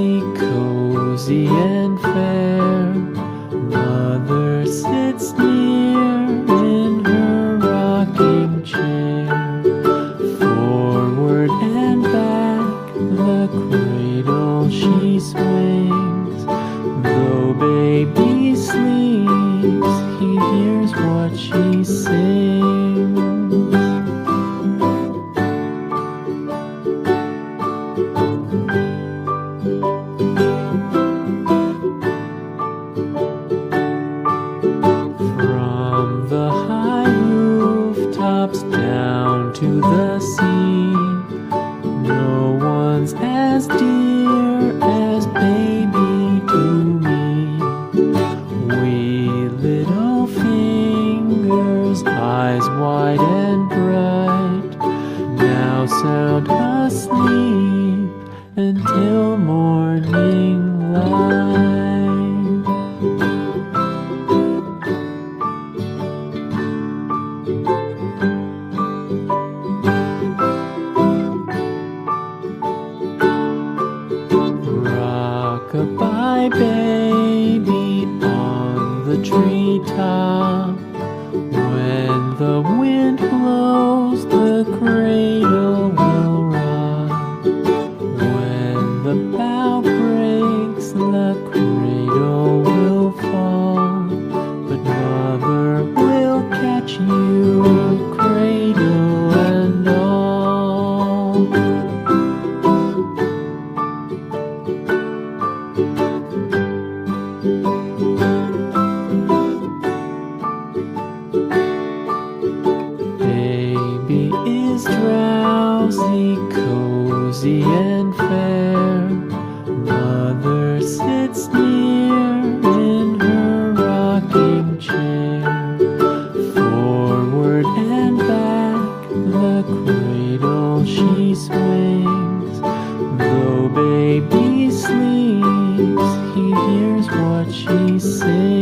drowsy, cozy and fair. Mother sits near in her rocking chair. Forward and back the cradle she swings. Though baby sleeps, he hears what she sings. From the high rooftops down to the sea, no one's as dear as baby to me. Wee little fingers, eyes wide and bright, now sound asleep until morning light. Rock-a-bye baby on the treetop. When the wind blows, the cradle will rock. When the bough breaks, the cradle will fall. But mother will catch you, cradle and all. Baby is drowsy, cozy and fair. Mother sits near in her rocking chair. Forward and back the cradle she swings. Though baby sleeps, he hears what she sings.